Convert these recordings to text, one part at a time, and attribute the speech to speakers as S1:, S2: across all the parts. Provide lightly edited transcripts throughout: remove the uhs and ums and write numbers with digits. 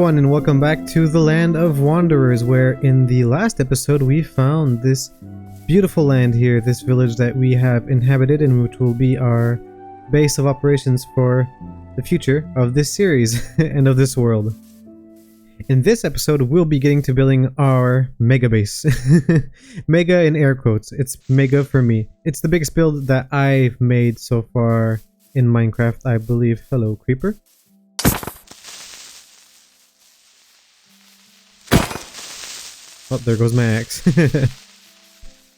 S1: everyone, and welcome back to the Land of Wanderers, where in the last episode we found this beautiful land here, this village that we have inhabited and which will be our base of operations for the future of this series and of this world. In this episode, we'll be getting to building our mega base. Mega in air quotes. It's mega for me. It's the biggest build that I've made so far in Minecraft, I believe. Hello, creeper. Oh, there goes my axe.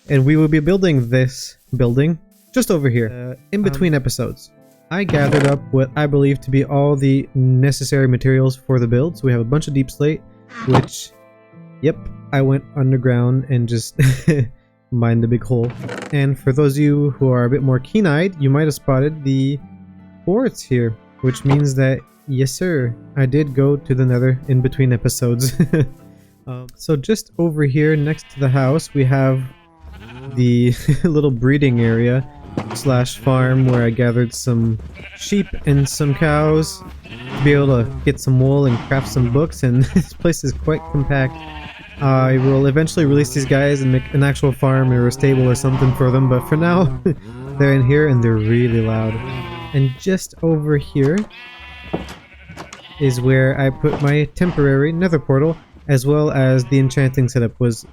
S1: And we will be building this building just over here, in between episodes. I gathered up what I believe to be all the necessary materials for the build. So we have a bunch of deep slate, which, yep, I went underground and just mined a big hole. And for those of you who are a bit more keen-eyed, you might have spotted the quartz here, which means that, yes sir, I did go to the nether in between episodes. So just over here next to the house we have the little breeding area slash farm where I gathered some sheep and some cows to be able to get some wool and craft some books, and this place is quite compact. I will eventually release these guys and make an actual farm or a stable or something for them, but for now they're in here and they're really loud. And just over here is where I put my temporary nether portal, as well as the enchanting setup was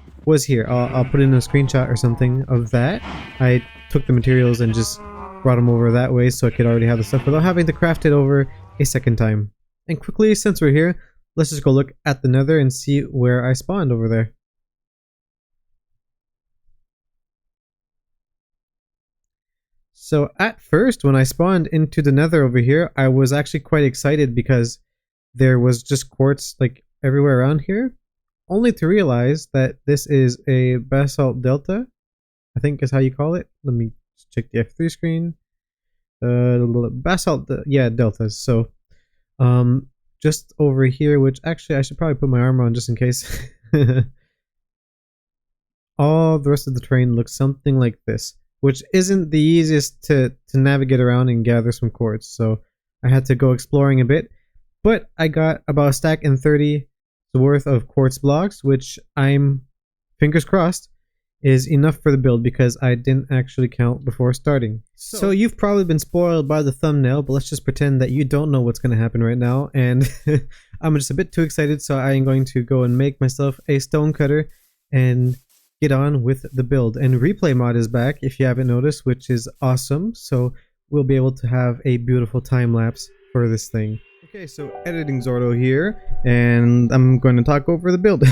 S1: here. I'll put in a screenshot or something of that. I took the materials and just brought them over that way so I could already have the stuff without having to craft it over a second time. And quickly, since we're here, let's just go look at the nether and see where I spawned over there. So at first, when I spawned into the nether over here, I was actually quite excited because there was just quartz like everywhere around here, only to realize that this is a basalt delta, I think is how you call it. Let me check the F3 screen. Basalt, yeah, deltas. So just over here, which actually I should probably put my armor on just in case. All the rest of the terrain looks something like this, which isn't the easiest to navigate around and gather some quartz, so I had to go exploring a bit. But I got about a stack and 30 worth of quartz blocks, which I'm, fingers crossed, is enough for the build because I didn't actually count before starting. So you've probably been spoiled by the thumbnail, but let's just pretend that you don't know what's going to happen right now. And I'm just a bit too excited, so I am going to go and make myself a stone cutter and get on with the build. And replay mod is back, if you haven't noticed, which is awesome. So we'll be able to have a beautiful time lapse for this thing. Okay, so editing Zordo here, and I'm going to talk over the build.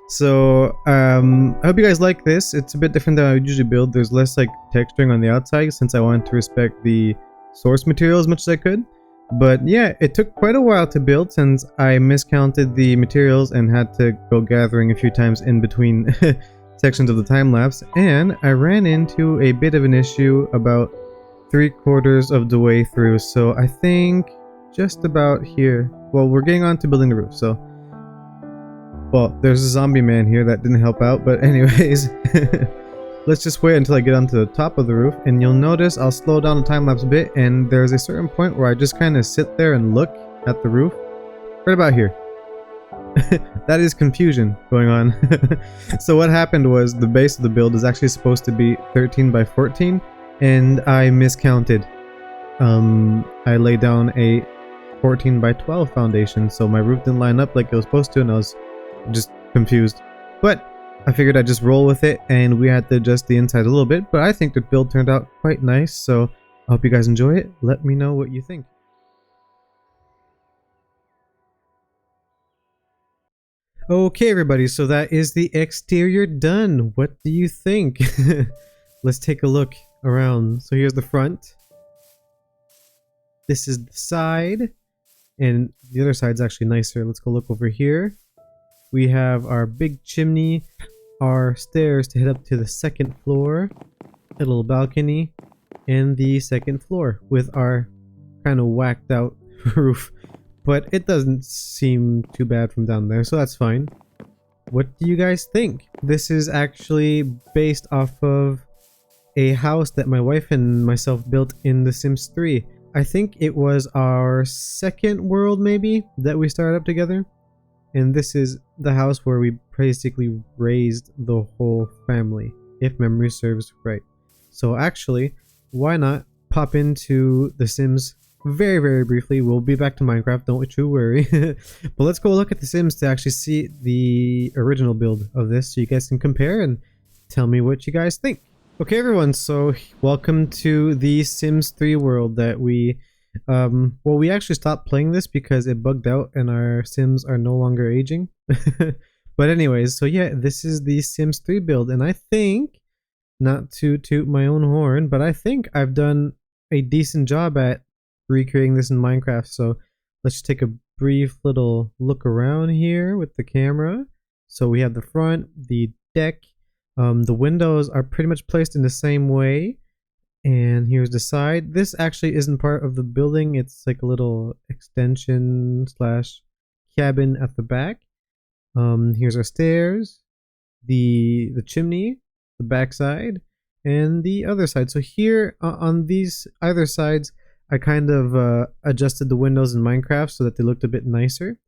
S1: So I hope you guys like this. It's a bit different than I would usually build. There's less like texturing on the outside since I wanted to respect the source material as much as I could. But yeah, it took quite a while to build since I miscounted the materials and had to go gathering a few times in between sections of the time lapse, and I ran into a bit of an issue about 3/4 of the way through. So I think just about here. Well, we're getting on to building the roof, so well, there's a zombie man here that didn't help out, but anyways, let's just wait until I get onto the top of the roof, and you'll notice I'll slow down the time-lapse a bit, and there's a certain point where I just kind of sit there and look at the roof right about here. That is confusion going on. So what happened was the base of the build is actually supposed to be 13 by 14, and I miscounted. I laid down a 14 by 12 foundation, so my roof didn't line up like it was supposed to, and I was just confused. But I figured I'd just roll with it, and we had to adjust the inside a little bit, but I think the build turned out quite nice, so I hope you guys enjoy it. Let me know what you think. Okay everybody, so that is the exterior done. What do you think? Let's take a look around. So here's the front. This is the side, and the other side's actually nicer. Let's go look over here. We have our big chimney, our stairs to head up to the second floor, a little balcony, and the second floor with our kind of whacked out roof. But it doesn't seem too bad from down there, so that's fine. What do you guys think? This is actually based off of a house that my wife and myself built in The Sims 3. I think it was our second world maybe that we started up together. and this is the house where we basically raised the whole family, if memory serves right. So actually, why not pop into The Sims very, very briefly. We'll be back to Minecraft, don't you worry. But let's go look at The Sims to actually see the original build of this so you guys can compare and tell me what you guys think. Okay everyone, so welcome to the Sims 3 world that we well, we actually stopped playing this because it bugged out and our Sims are no longer aging. But anyways, so yeah, this is the Sims 3 build, and I think, not to toot my own horn, but I think I've done a decent job at recreating this in Minecraft. So let's just take a brief little look around here with the camera. So we have the front, the deck, the windows are pretty much placed in the same way. And here's the side. This actually isn't part of the building. It's like a little extension slash cabin at the back. Here's our stairs, the chimney, the back side, and the other side. So here on these either sides, I kind of adjusted the windows in Minecraft so that they looked a bit nicer.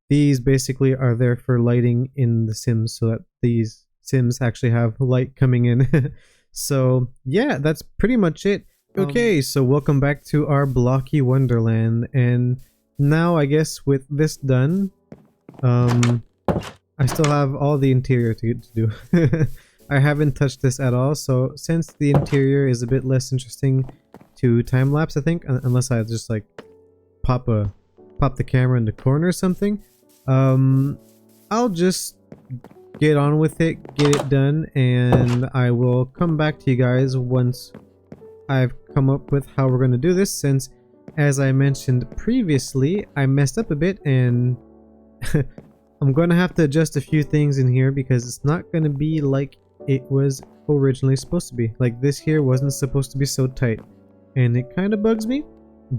S1: These basically are there for lighting in the Sims so that these Sims actually have light coming in. So yeah, that's pretty much it. Okay, so welcome back to our blocky wonderland, and now I guess with this done, I still have all the interior to do. I haven't touched this at all, so since the interior is a bit less interesting to time lapse, I think, unless I just like pop the camera in the corner or something, I'll just get on with it, get it done, and I will come back to you guys once I've come up with how we're going to do this, since, as I mentioned previously, I messed up a bit and I'm going to have to adjust a few things in here because it's not going to be like it was originally supposed to be. Like, this here wasn't supposed to be so tight, and it kind of bugs me,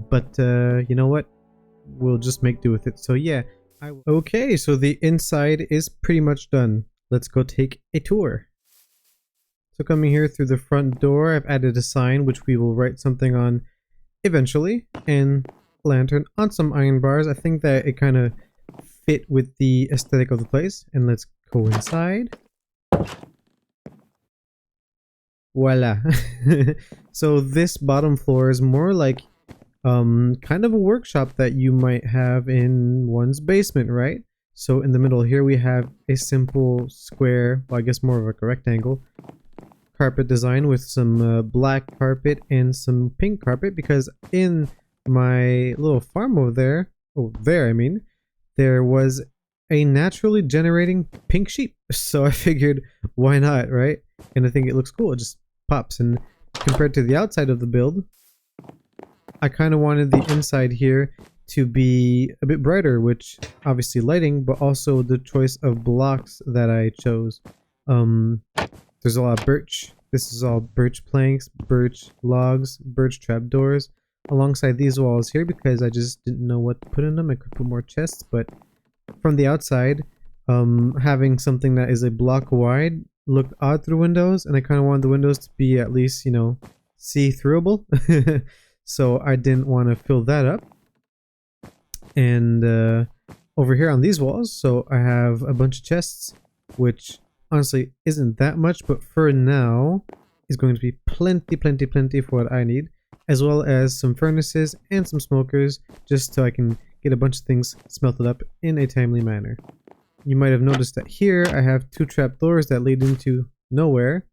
S1: but you know what? We'll just make do with it. So yeah, okay, so the inside is pretty much done. Let's go take a tour. So coming here through the front door, I've added a sign which we will write something on eventually, and lantern on some iron bars. I think that it kind of fit with the aesthetic of the place. And let's go inside. Voila. So this bottom floor is more like kind of a workshop that you might have in one's basement, right? So in the middle here we have a simple square, well I guess more of like a rectangle, carpet design with some black carpet and some pink carpet, because in my little farm over there, there was a naturally generating pink sheep. So I figured, why not, right? And I think it looks cool, it just pops. And compared to the outside of the build, I kind of wanted the inside here to be a bit brighter, which obviously lighting, but also the choice of blocks that I chose. There's a lot of birch. This is all birch planks, birch logs, birch trapdoors alongside these walls here because I just didn't know what to put in them. I could put more chests, but from the outside, having something that is a block wide looked odd through windows, and I kind of wanted the windows to be at least, you know, see-throughable. So I didn't want to fill that up. And over here on these walls, so I have a bunch of chests, which honestly isn't that much, but for now is going to be plenty for what I need, as well as some furnaces and some smokers, just so I can get a bunch of things smelted up in a timely manner. You might have noticed that here I have two trapdoors that lead into nowhere,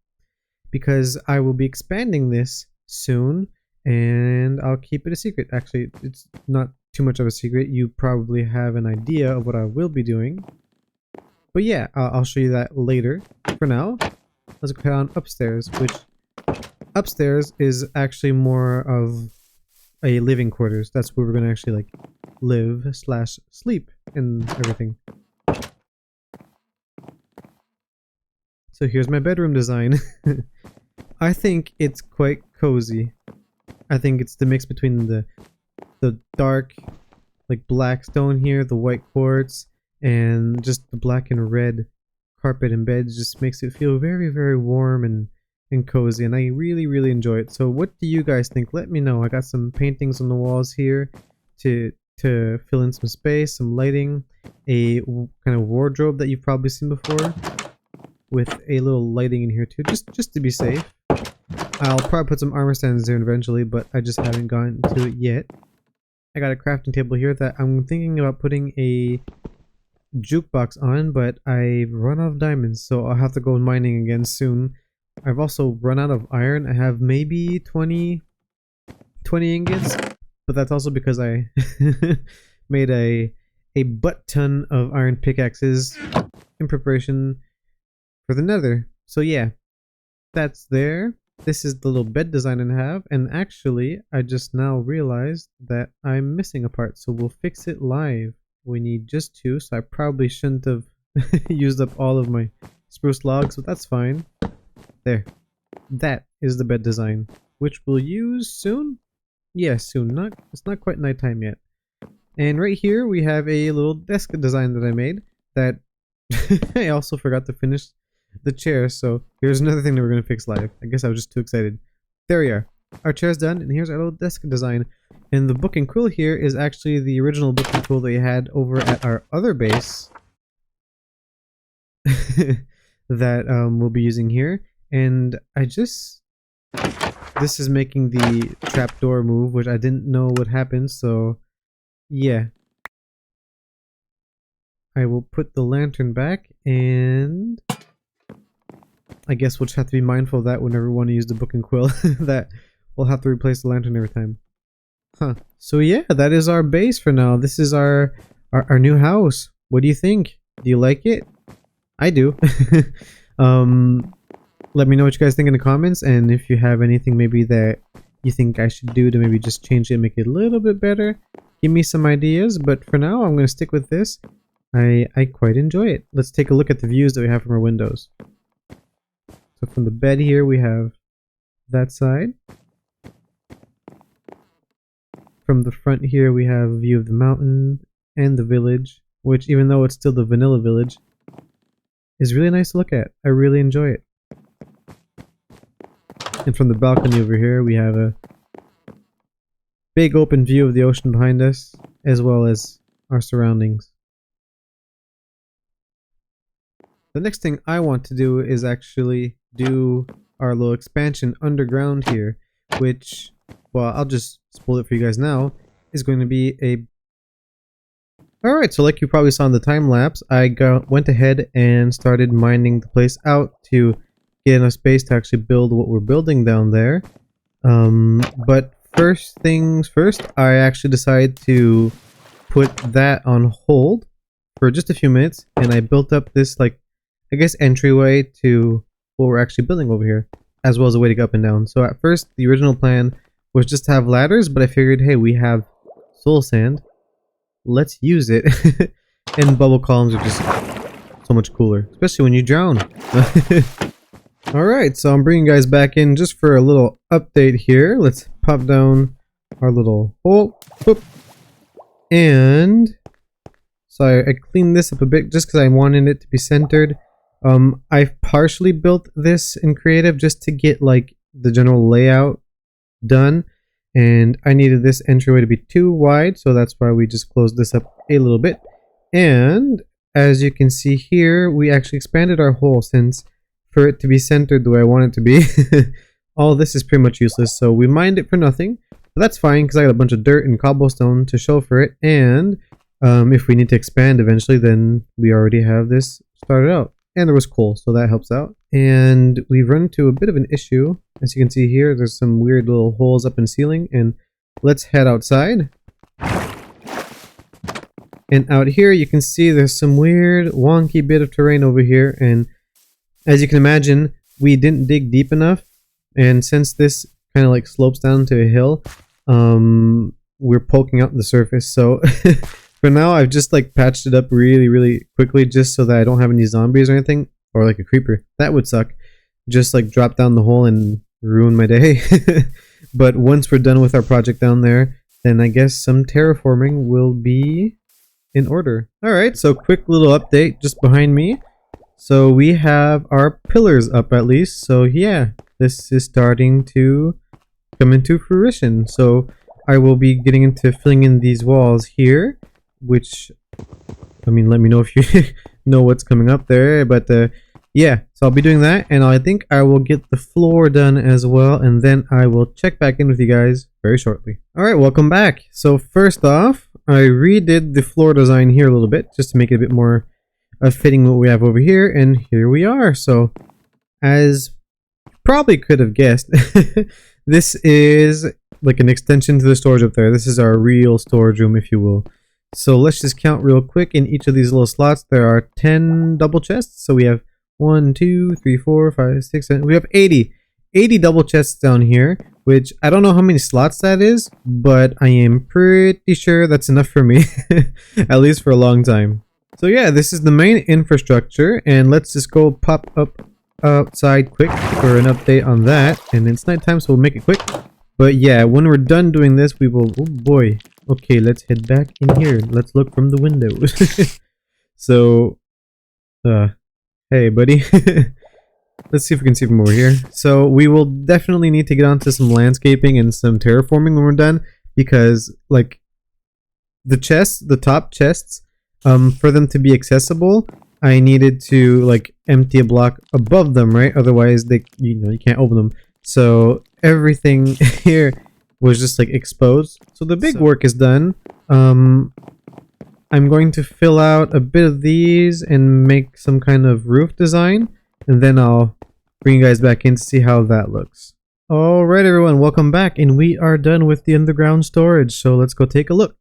S1: because I will be expanding this soon, and I'll keep it a secret. Actually, it's not too much of a secret. You probably have an idea of what I will be doing. But yeah, I'll show you that later. For now, let's go on upstairs, which upstairs is actually more of a living quarters. That's where we're going to actually like live slash sleep and everything. So here's my bedroom design. I think it's quite cozy. I think it's the mix between the dark, like black stone here, the white quartz, and just the black and red carpet and beds just makes it feel very, very warm and cozy, and I really enjoy it. So what do you guys think? Let me know. I got some paintings on the walls here to to fill in some space, some lighting, a kind of wardrobe that you've probably seen before, with a little lighting in here too, just to be safe. I'll probably put some armor stands there eventually, but I just haven't gotten to it yet. I got a crafting table here that I'm thinking about putting a jukebox on, but I've run out of diamonds, so I'll have to go mining again soon. I've also run out of iron. I have maybe 20 ingots, but that's also because I made a butt ton of iron pickaxes in preparation for the nether. So yeah, that's there. This is the little bed design I have, and actually I just now realized that I'm missing a part, so we'll fix it live. We need just 2, so I probably shouldn't have used up all of my spruce logs, but that's fine. There. That is the bed design, which we'll use soon? Yeah, soon. It's not quite nighttime yet. And right here we have a little desk design that I made that I also forgot to finish the chair, so here's another thing that we're going to fix live. I guess I was just too excited. There we are. Our chair's done, and here's our little desk design. And the book and quill here is actually the original book and quill that we had over at our other base that we'll be using here. And this is making the trapdoor move, which I didn't know would happen, so yeah. I will put the lantern back, and I guess we'll just have to be mindful of that whenever we want to use the book and quill, that we'll have to replace the lantern every time. Huh. So yeah, that is our base for now. This is our new house. What do you think? Do you like it? I do. Let me know what you guys think in the comments, and if you have anything maybe that you think I should do to maybe just change it and make it a little bit better, give me some ideas. But for now, I'm going to stick with this. I quite enjoy it. Let's take a look at the views that we have from our windows. So from the bed here, we have that side. From the front here, we have a view of the mountain and the village, which, even though it's still the vanilla village, is really nice to look at. I really enjoy it. And from the balcony over here, we have a big open view of the ocean behind us, as well as our surroundings. The next thing I want to do is actually do our little expansion underground here, which, well, I'll just spoil it for you guys now, is going to be a... Alright, so like you probably saw in the time lapse, I went ahead and started mining the place out to get enough space to actually build what we're building down there. But first things first, I actually decided to put that on hold for just a few minutes, and I built up this, like, I guess entryway to what we're actually building over here, as well as a way to go up and down. So at first, the original plan was just to have ladders, but I figured, hey, we have soul sand, let's use it. And bubble columns are just so much cooler, especially when you drown. Alright, so I'm bringing you guys back in just for a little update here. Let's pop down our little hole. Whoop. And so I cleaned this up a bit just because I wanted it to be centered. I've partially built this in creative just to get like the general layout done, and I needed this entryway to be too wide, so that's why we just closed this up a little bit. And as you can see here, we actually expanded our hole, since for it to be centered the way I want it to be, all this is pretty much useless, so we mined it for nothing. But that's fine, because I got a bunch of dirt and cobblestone to show for it, and if we need to expand eventually, then we already have this started out. And there was coal, so that helps out. And we've run into a bit of an issue. As you can see here, there's some weird little holes up in the ceiling, and let's head outside. And out here you can see there's some weird wonky bit of terrain over here, and as you can imagine, we didn't dig deep enough, and since this kind of like slopes down to a hill, we're poking out the surface. So for now, I've just like patched it up really quickly, just so that I don't have any zombies or anything, or like a creeper. That would suck. Just like drop down the hole and ruin my day. But once we're done with our project down there, then I guess some terraforming will be in order. Alright, so quick little update just behind me. So we have our pillars up at least. So yeah, this is starting to come into fruition. So I will be getting into filling in these walls here, which, I mean, let me know if you know what's coming up there, but yeah, so I'll be doing that, and I think I will get the floor done as well, and then I will check back in with you guys very shortly. Alright, welcome back. So first off, I redid the floor design here a little bit, just to make it a bit more fitting what we have over here, and here we are. So, as you probably could have guessed, this is like an extension to the storage up there. This is our real storage room, if you will. So let's just count real quick. In each of these little slots, there are 10 double chests. So we have 1, 2, 3, 4, 5, 6, 7. We have 80 double chests down here, which I don't know how many slots that is, but I am pretty sure that's enough for me, at least for a long time. So yeah, this is the main infrastructure, and let's just go pop up outside quick for an update on that. And it's nighttime, so we'll make it quick. But yeah, when we're done doing this, we will... Oh boy. Okay, let's head back in here. Let's look from the windows. So, hey buddy. Let's see if we can see from over here. So we will definitely need to get onto some landscaping and some terraforming when we're done, because like the chests, the top chests, for them to be accessible, I needed to like empty a block above them, right? Otherwise they, you can't open them. So everything here was just like exposed. So the big work is done. I'm going to fill out a bit of these and make some kind of roof design, and then I'll bring you guys back in to see how that looks. Alright everyone, welcome back, and we are done with the underground storage, so let's go take a look.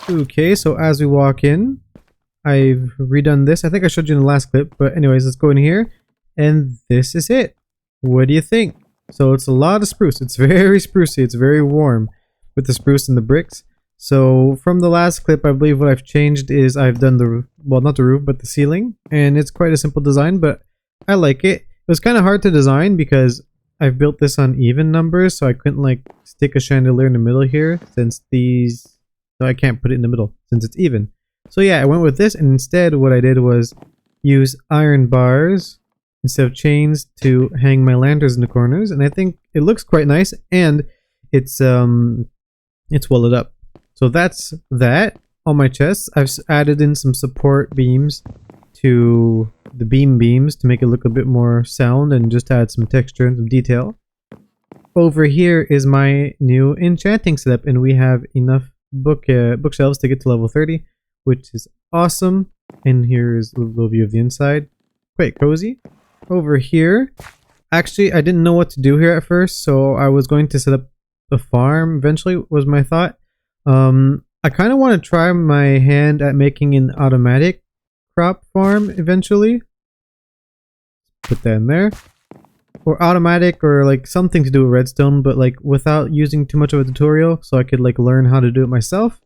S1: Okay, so as we walk in, I've redone this. I think I showed you in the last clip, but anyways, let's go in here, and this is it. What do you think? So it's a lot of spruce. It's very sprucey. It's very warm with the spruce and the bricks. So from the last clip, I believe what I've changed is I've done the, well, not the roof, but the ceiling. And it's quite a simple design, but I like it. It was kind of hard to design because I've built this on even numbers, so I couldn't like stick a chandelier in the middle here since these, so I can't put it in the middle since it's even. So yeah, I went with this, and instead what I did was use iron bars instead of chains to hang my lanterns in the corners, and I think it looks quite nice, and it's welded up. So that's that. On my chests, I've added in some support beams to the beams to make it look a bit more sound and just add some texture and some detail. Over here is my new enchanting setup, and we have enough bookshelves to get to level 30, which is awesome. And here is a little view of the inside. Quite cozy. Over here, actually I didn't know what to do here at first, so I was going to set up a farm eventually, was my thought. I kind of want to try my hand at making an automatic crop farm eventually. Put that in there. Or automatic, or like something to do with redstone, but like without using too much of a tutorial, so I could like learn how to do it myself.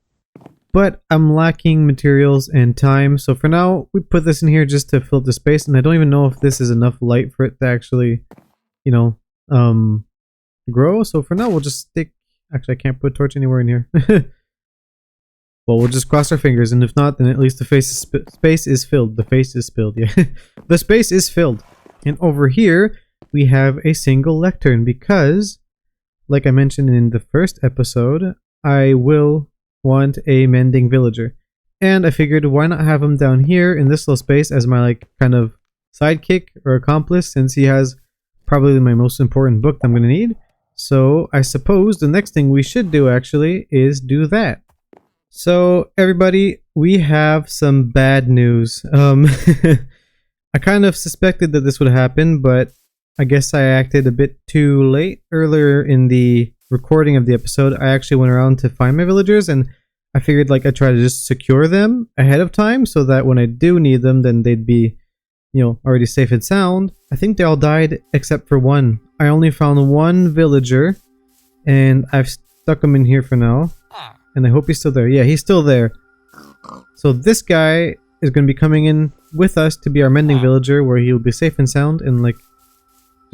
S1: But I'm lacking materials and time, so for now we put this in here just to fill the space, and I don't even know if this is enough light for it to actually, grow. So for now we'll just stick, actually I can't put a torch anywhere in here. Well, we'll just cross our fingers, and if not, then at least the space is filled. The face is filled, yeah. The space is filled. And over here we have a single lectern because, like I mentioned in the first episode, I will want a mending villager, and I figured why not have him down here in this little space as my like kind of sidekick or accomplice, since he has probably my most important book that I'm gonna need. So I suppose the next thing we should do actually is do that. So everybody, we have some bad news. I kind of suspected that this would happen, but I guess I acted a bit too late. Earlier in the recording of the episode, I actually went around to find my villagers, and I figured like I'd try to just secure them ahead of time so that when I do need them, then they'd be, already safe and sound. I think they all died except for one. I only found one villager, and I've stuck him in here for now, and I hope he's still there. Yeah, he's still there. So this guy is going to be coming in with us to be our mending villager, where he'll be safe and sound, and like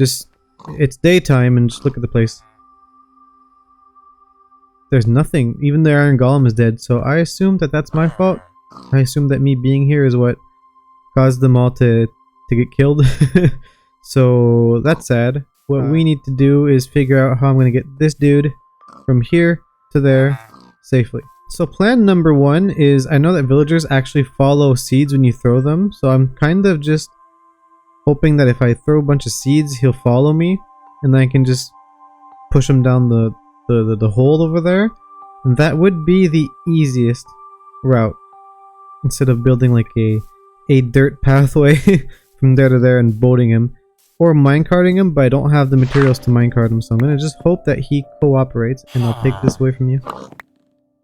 S1: just, it's daytime, and just look at the place. There's nothing. Even the iron golem is dead, so I assume that that's my fault. I assume that me being here is what caused them all to get killed. So that's sad. What we need to do is figure out how I'm going to get this dude from here to there safely. So plan number 1 is, I know that villagers actually follow seeds when you throw them, so I'm kind of just hoping that if I throw a bunch of seeds, he'll follow me, and then I can just push him down the hole over there. And that would be the easiest route, instead of building like a dirt pathway from there to there and boating him, or minecarting him, but I don't have the materials to minecart him, so I'm gonna just hope that he cooperates, and I'll take this away from you.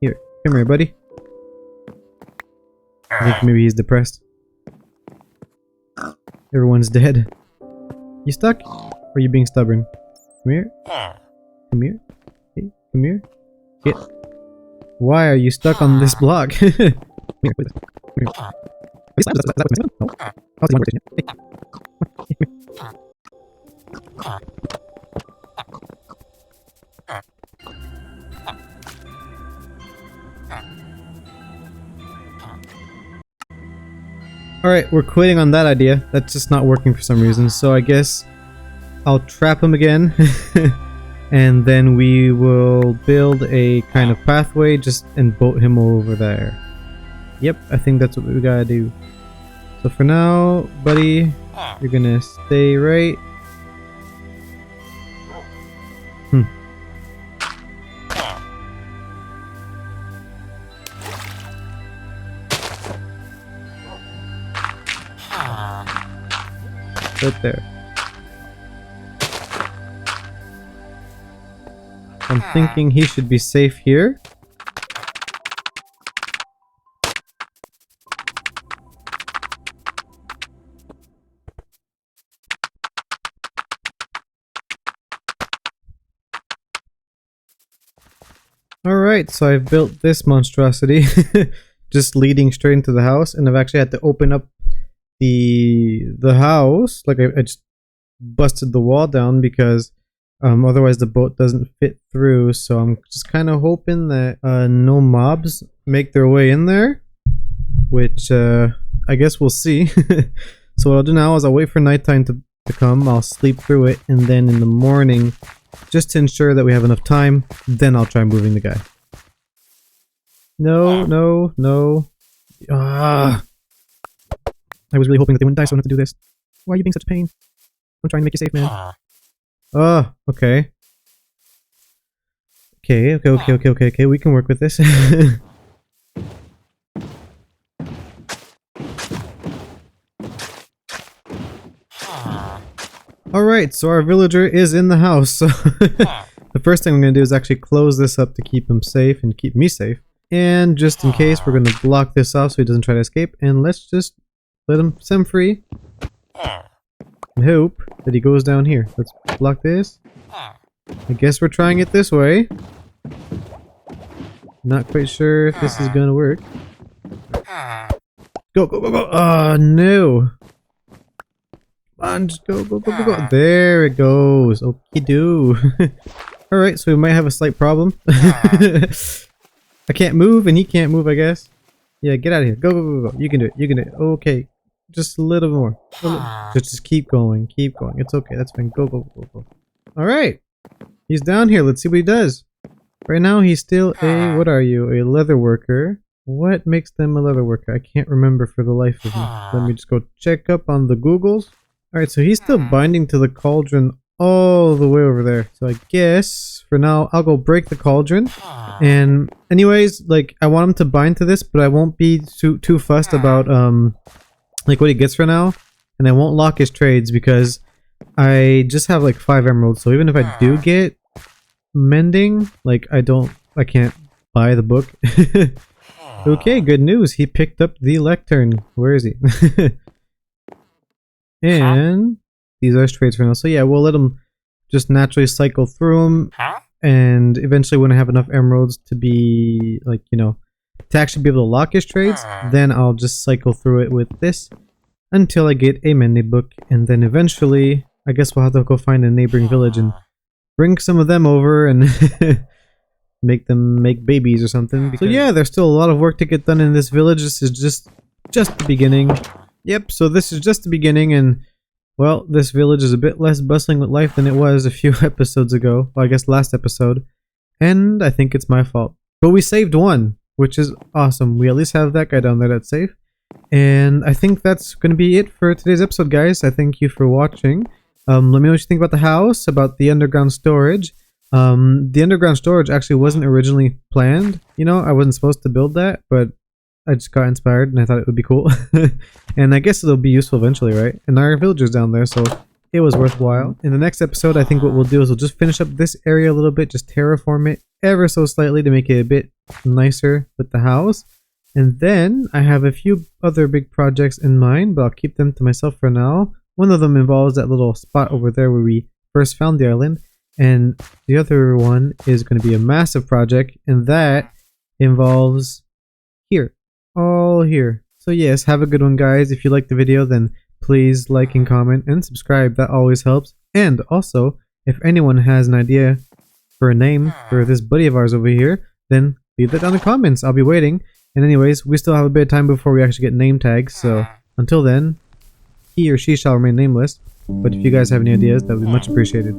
S1: Here, come here, buddy. I think maybe he's depressed. Everyone's dead. You stuck? Or are you being stubborn? Come here. Come here. Hey, come here. Get. Why are you stuck on this block? Come here, please. Come here. No? I'll see one rotation. Hey. Alright, we're quitting on that idea. That's just not working for some reason, so I guess I'll trap him again. And then we will build a kind of pathway and boat him over there. Yep, I think that's what we gotta do. So for now, buddy, you're gonna stay right. Right there. I'm thinking he should be safe here. Alright, so I've built this monstrosity just leading straight into the house, and I've actually had to open up the house, like I just busted the wall down because otherwise the boat doesn't fit through. So I'm just kind of hoping that no mobs make their way in there, which I guess we'll see. So what I'll do now is I'll wait for nighttime to come, I'll sleep through it, and then in the morning, just to ensure that we have enough time, then I'll try moving the guy. No. I was really hoping that they wouldn't die, so I don't have to do this. Why are you being such a pain? I'm trying to make you safe, man. Oh, okay. Okay, we can work with this. Alright, so our villager is in the house. So the first thing I'm going to do is actually close this up to keep him safe and keep me safe. And just in case, we're going to block this off so he doesn't try to escape. And let's just let him set him free. And hope that he goes down here. Let's block this. I guess we're trying it this way. Not quite sure if this is going to work. Go! Oh, no! Come on, just go. There it goes. Okie-doo. Alright, so we might have a slight problem. I can't move and he can't move, I guess. Yeah, get out of here. Go. You can do it. Okay. Just a little more. Just keep going. It's okay. That's fine. Go. Alright. He's down here. Let's see what he does. Right now, he's still a... What are you? A leather worker. What makes them a leather worker? I can't remember for the life of me. Let me just go check up on the Googles. Alright, so he's still binding to the cauldron all the way over there. So I guess, for now, I'll go break the cauldron. And anyways, like, I want him to bind to this, but I won't be too fussed about, like, what he gets for now. And I won't lock his trades because I just have, like, 5 emeralds. So even if I do get mending, like, I can't buy the book. Okay, good news. He picked up the lectern. Where is he? And these are his trades for now. So yeah, we'll let him just naturally cycle through them. And eventually when I have enough emeralds to be, like, you know, to actually be able to lock his trades, then I'll just cycle through it with this until I get a mending book. And then eventually, I guess we'll have to go find a neighboring village and bring some of them over and make them make babies or something. So yeah, there's still a lot of work to get done in this village. This is just the beginning. Yep, so this is just the beginning, and well, this village is a bit less bustling with life than it was a few episodes ago. Well, I guess last episode. and I think it's my fault. But we saved one, which is awesome. We at least have that guy down there that's safe. And I think that's going to be it for today's episode, guys. I thank you for watching. Let me know what you think about the house, about the underground storage. The underground storage actually wasn't originally planned. You know, I wasn't supposed to build that, but I just got inspired and I thought it would be cool. And I guess it'll be useful eventually, right? And our villager's down there, so it was worthwhile. In the next episode, I think what we'll do is we'll just finish up this area a little bit, just terraform it ever so slightly to make it a bit nicer with the house. And then I have a few other big projects in mind, but I'll keep them to myself for now. One of them involves that little spot over there where we first found the island. And the other one is going to be a massive project, and that involves here. All here. So yes, have a good one, guys. If you liked the video, then please like and comment and subscribe. That always helps. And also, if anyone has an idea for a name for this buddy of ours over here, then leave that down in the comments. I'll be waiting. And anyways, we still have a bit of time before we actually get name tags, so until then, he or she shall remain nameless. But if you guys have any ideas, that would be much appreciated.